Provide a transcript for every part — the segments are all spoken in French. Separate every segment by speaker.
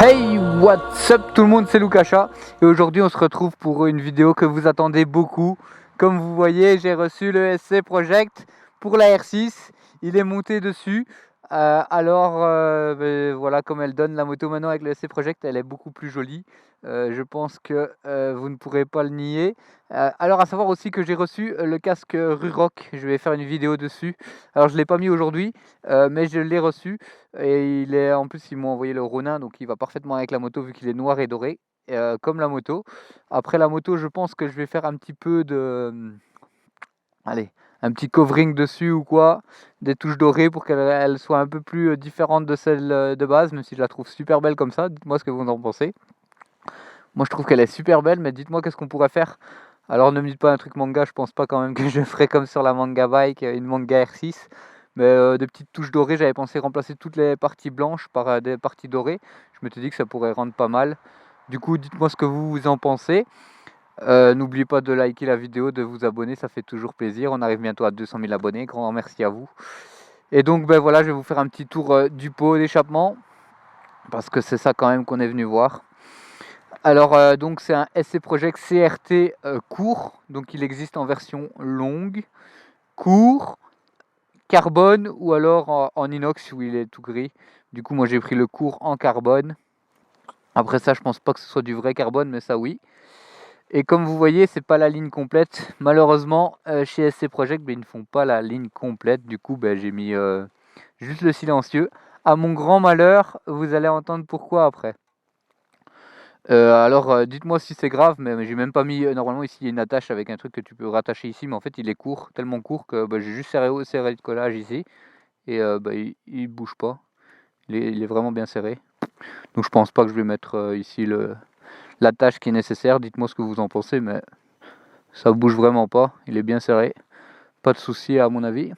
Speaker 1: Hey, what's up tout le monde, c'est Lukacha et aujourd'hui on se retrouve pour une vidéo que vous attendez beaucoup. Comme vous voyez, j'ai reçu le SC Project pour la R6, il est monté dessus. Voilà, comme elle donne la moto maintenant avec le SC Project, elle est beaucoup plus jolie. Je pense que vous ne pourrez pas le nier. Alors à savoir aussi que j'ai reçu le casque Ruroc, je vais faire une vidéo dessus. Alors je ne l'ai pas mis aujourd'hui, mais je l'ai reçu. Et en plus ils m'ont envoyé le Ronin, donc il va parfaitement avec la moto vu qu'il est noir et doré, comme la moto. Après la moto, je pense que je vais faire un petit peu de... Allez, un petit covering dessus ou quoi, des touches dorées pour qu'elle soit un peu plus différente de celle de base, même si je la trouve super belle comme ça. Dites-moi ce que vous en pensez. Moi je trouve qu'elle est super belle, mais dites-moi qu'est-ce qu'on pourrait faire. Alors ne me dites pas un truc manga, je pense pas quand même que je ferai comme sur la manga bike, une manga R6. Mais des petites touches dorées, j'avais pensé remplacer toutes les parties blanches par des parties dorées. Je m'étais dit que ça pourrait rendre pas mal. Du coup, dites-moi ce que vous en pensez. N'oubliez pas de liker la vidéo, de vous abonner, ça fait toujours plaisir. On arrive bientôt à 200 000 abonnés, grand merci à vous. Et donc ben voilà, je vais vous faire un petit tour du pot d'échappement, parce que c'est ça quand même qu'on est venu voir. Alors donc c'est un SC Project CRT court, donc il existe en version longue, court, carbone ou alors en inox où il est tout gris. Du coup moi j'ai pris le court en carbone. Après ça je pense pas que ce soit du vrai carbone, mais ça oui. Et comme vous voyez, c'est pas la ligne complète. Malheureusement, chez SC Project, ils ne font pas la ligne complète. Du coup, j'ai mis juste le silencieux. À mon grand malheur, vous allez entendre pourquoi après. Dites-moi si c'est grave, mais j'ai même pas mis... normalement, ici, il y a une attache avec un truc que tu peux rattacher ici. Mais en fait, il est court, tellement court que j'ai juste serré le collage ici. Et il bouge pas. Il est vraiment bien serré. Donc, je pense pas que je vais mettre ici l'attache qui est nécessaire. Dites-moi ce que vous en pensez, mais... ça bouge vraiment pas, il est bien serré. Pas de souci à mon avis.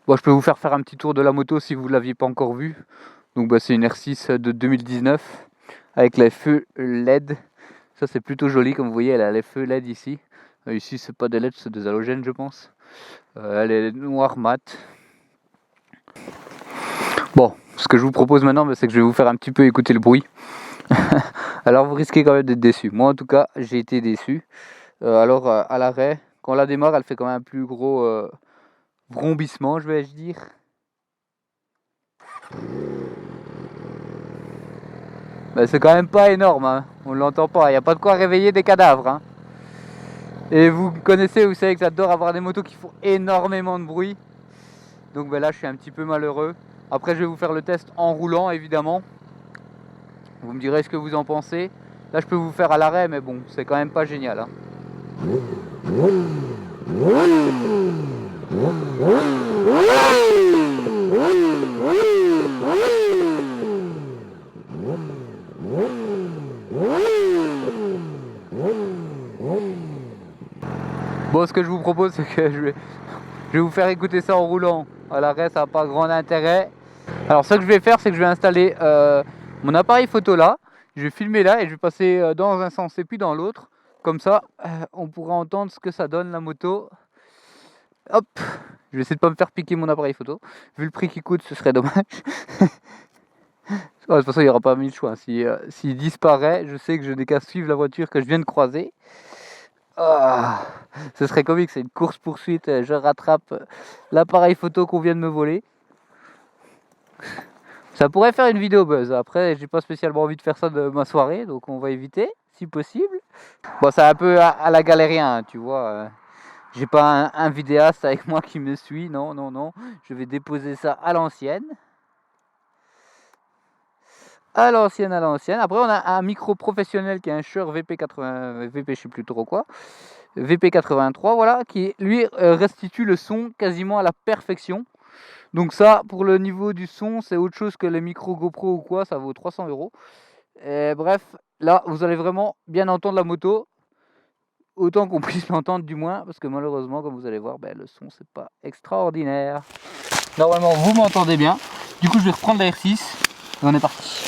Speaker 1: Bon, je peux vous faire un petit tour de la moto si vous ne l'aviez pas encore vu. Donc c'est une R6 de 2019 avec les feux LED. Ça c'est plutôt joli, comme vous voyez, elle a les feux LED ici. Ici c'est pas des LED, c'est des halogènes je pense. Elle est noire mat. Bon, ce que je vous propose maintenant, c'est que je vais vous faire un petit peu écouter le bruit. Alors vous risquez quand même d'être déçu. Moi en tout cas j'ai été déçu. À l'arrêt, quand on la démarre, elle fait quand même un plus gros vrombissement, je vais dire. C'est quand même pas énorme, hein. On l'entend pas, il n'y a pas de quoi réveiller des cadavres. Hein. Et vous connaissez, vous savez que j'adore avoir des motos qui font énormément de bruit. Donc là, je suis un petit peu malheureux. Après, je vais vous faire le test en roulant, évidemment. Vous me direz ce que vous en pensez. Là, je peux vous faire à l'arrêt, mais bon, c'est quand même pas génial. Hein. Bon, ce que je vous propose, c'est que je vais vous faire écouter ça en roulant. À l'arrêt, ça n'a pas grand intérêt. Alors, ce que je vais faire, c'est que je vais installer mon appareil photo là. Je vais filmer là et je vais passer dans un sens et puis dans l'autre. Comme ça, on pourra entendre ce que ça donne la moto. Hop, je vais essayer de pas me faire piquer mon appareil photo. Vu le prix qu'il coûte, ce serait dommage. De toute façon, il n'y aura pas mille choix. S'il disparaît, je sais que je n'ai qu'à suivre la voiture que je viens de croiser. Ah, ce serait comique, c'est une course-poursuite. Je rattrape l'appareil photo qu'on vient de me voler. Ça pourrait faire une vidéo buzz. Après, j'ai pas spécialement envie de faire ça de ma soirée, donc on va éviter, si possible. Bon, c'est un peu à la galérien, hein, tu vois. J'ai pas un vidéaste avec moi qui me suit, non, non, non. Je vais déposer ça à l'ancienne. À l'ancienne. Après, on a un micro professionnel qui est un Shure VP80, VP je sais plus trop quoi. VP83, voilà, qui lui restitue le son quasiment à la perfection. Donc ça, pour le niveau du son, c'est autre chose que les micros GoPro ou quoi, ça vaut 300 €. Et bref, là, vous allez vraiment bien entendre la moto, autant qu'on puisse l'entendre du moins, parce que malheureusement, comme vous allez voir, le son, c'est pas extraordinaire. Normalement, vous m'entendez bien. Du coup, je vais reprendre la R6 et on est parti.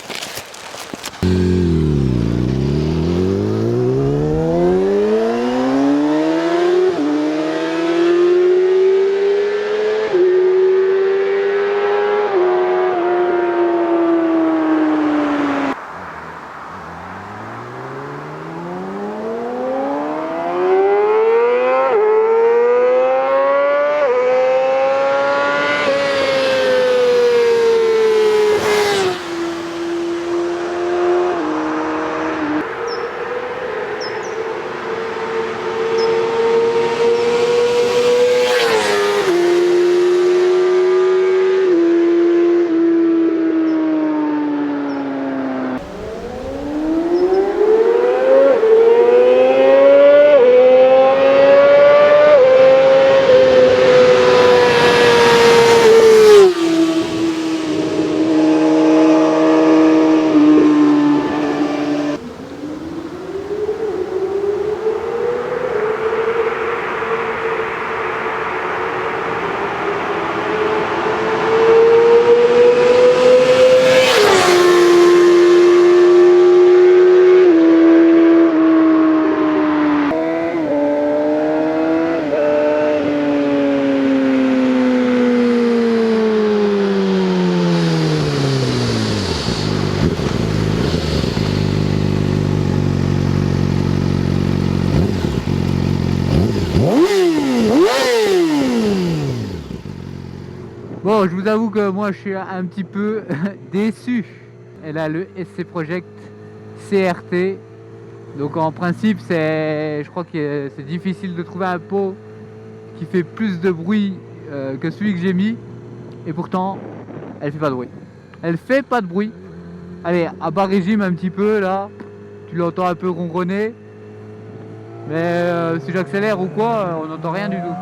Speaker 1: Bon, je vous avoue que moi je suis un petit peu déçu. Elle a le SC Project CRT. Donc en principe, je crois que c'est difficile de trouver un pot qui fait plus de bruit que celui que j'ai mis. Et pourtant, elle fait pas de bruit. Elle fait pas de bruit. Allez, à bas régime un petit peu là. Tu l'entends un peu ronronner. Mais si j'accélère ou quoi, on n'entend rien du tout.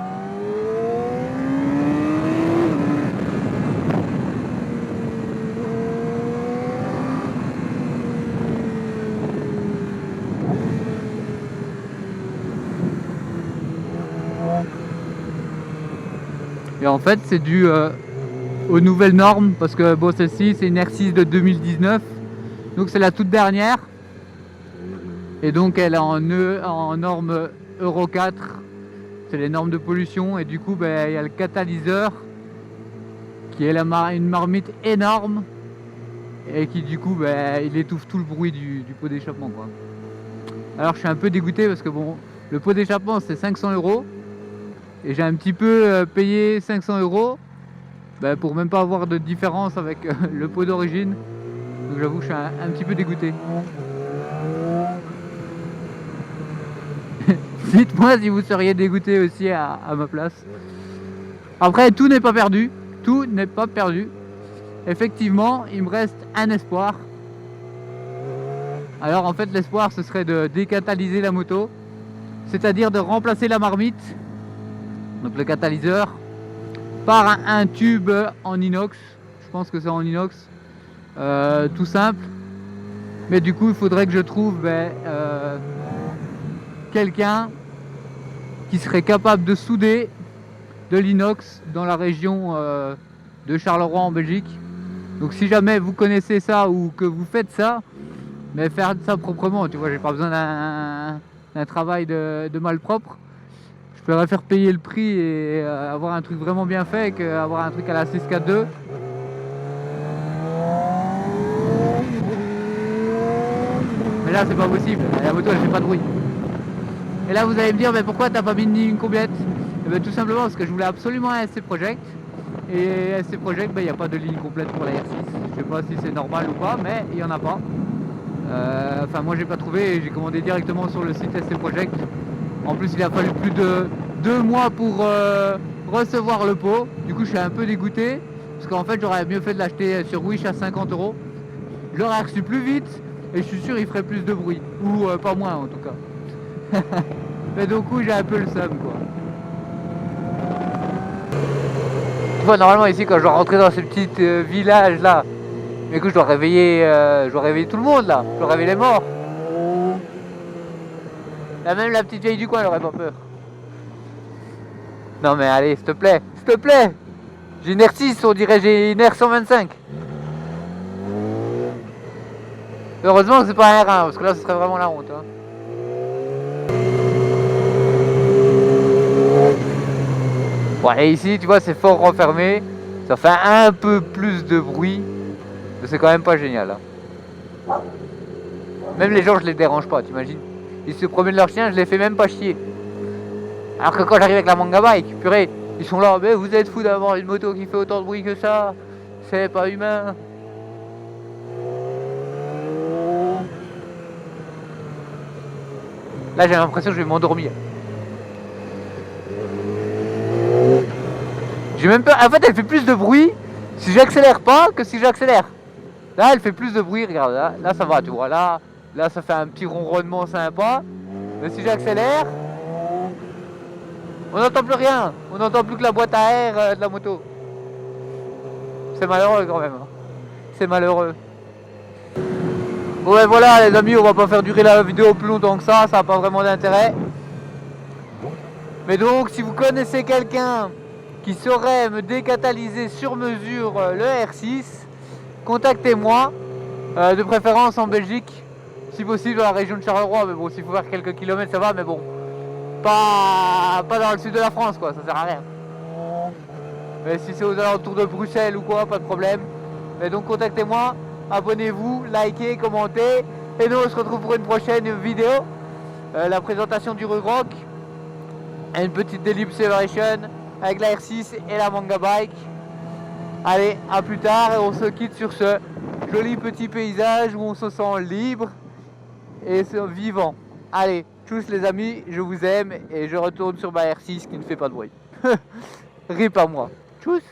Speaker 1: Et en fait, c'est dû aux nouvelles normes, parce que bon, celle-ci, c'est une R6 de 2019, donc c'est la toute dernière. Et donc, elle est en norme Euro 4, c'est les normes de pollution, et du coup, il y a le catalyseur, qui est une marmite énorme, et qui du coup, il étouffe tout le bruit du pot d'échappement, quoi. Alors, je suis un peu dégoûté, parce que bon, le pot d'échappement, c'est 500 €. Et j'ai un petit peu payé 500 € pour même pas avoir de différence avec le pot d'origine. Donc j'avoue que je suis un petit peu dégoûté. Dites-moi si vous seriez dégoûté aussi à ma place. Après, tout n'est pas perdu. Tout n'est pas perdu. Effectivement, il me reste un espoir. Alors en fait, l'espoir, ce serait de décatalyser la moto. C'est-à-dire de remplacer la marmite, donc le catalyseur, par un tube en inox. Je pense que c'est en inox, tout simple. Mais du coup, il faudrait que je trouve quelqu'un qui serait capable de souder de l'inox dans la région de Charleroi en Belgique. Donc si jamais vous connaissez ça ou que vous faites ça, mais faire ça proprement, tu vois, j'ai pas besoin d'un travail de malpropre. Je pourrais faire payer le prix et avoir un truc vraiment bien fait qu'avoir un truc à la 642. Mais là c'est pas possible, la moto elle fait pas de bruit. Et là vous allez me dire, mais pourquoi t'as pas mis une ligne complète? Et bien tout simplement parce que je voulais absolument un SC Project. Et SC Project, il n'y a pas de ligne complète pour la R6. Je sais pas si c'est normal ou pas, mais il n'y en a pas. Enfin moi j'ai pas trouvé et j'ai commandé directement sur le site SC Project. En plus il a fallu plus de 2 mois pour recevoir le pot. Du coup je suis un peu dégoûté. Parce qu'en fait j'aurais mieux fait de l'acheter sur Wish à 50 €. Je l'aurais reçu plus vite et je suis sûr il ferait plus de bruit. Ou pas moins en tout cas. Mais du coup j'ai un peu le seum quoi. fois, normalement, ici, quand je dois rentrer dans ce petit village là, mais que je dois réveiller tout le monde là. Je dois réveiller les morts. Là, même la petite vieille du coin, elle aurait pas peur. Non, mais allez, s'il te plaît, s'il te plaît. J'ai une R6, on dirait j'ai une R125. Heureusement que c'est pas un R1, parce que là, ce serait vraiment la honte. Hein. Bon, et ici, tu vois, c'est fort renfermé. Ça fait un peu plus de bruit. Mais c'est quand même pas génial. Hein. Même les gens, je les dérange pas, t'imagines. Ils se promènent leur chien, je les fais même pas chier. Alors que quand j'arrive avec la manga bike, purée, ils sont là, mais vous êtes fous d'avoir une moto qui fait autant de bruit que ça. C'est pas humain. Là, j'ai l'impression que je vais m'endormir. J'ai même peur. En fait, elle fait plus de bruit si j'accélère pas que si j'accélère. Là, elle fait plus de bruit. Regarde, là ça va, tu vois. Là, ça fait un petit ronronnement sympa. Mais si j'accélère, on n'entend plus rien. On n'entend plus que la boîte à air de la moto. C'est malheureux quand même. C'est malheureux. Ouais, voilà, les amis, on va pas faire durer la vidéo plus longtemps que ça. Ça n'a pas vraiment d'intérêt. Mais donc, si vous connaissez quelqu'un qui saurait me décatalyser sur mesure le R6, contactez-moi, de préférence en Belgique, si possible dans la région de Charleroi, mais bon, s'il faut faire quelques kilomètres, ça va, mais bon, pas dans le sud de la France, quoi, ça sert à rien. Mais si c'est aux alentours de Bruxelles ou quoi, pas de problème. Mais donc, contactez-moi, abonnez-vous, likez, commentez, et nous, on se retrouve pour une prochaine vidéo, la présentation du Ruroc, une petite Daily Observation, avec la R6 et la manga bike. Allez, à plus tard et on se quitte sur ce joli petit paysage où on se sent libre et vivant. Allez, tchuss les amis, je vous aime et je retourne sur ma R6 qui ne fait pas de bruit. Rip à moi. Tchuss.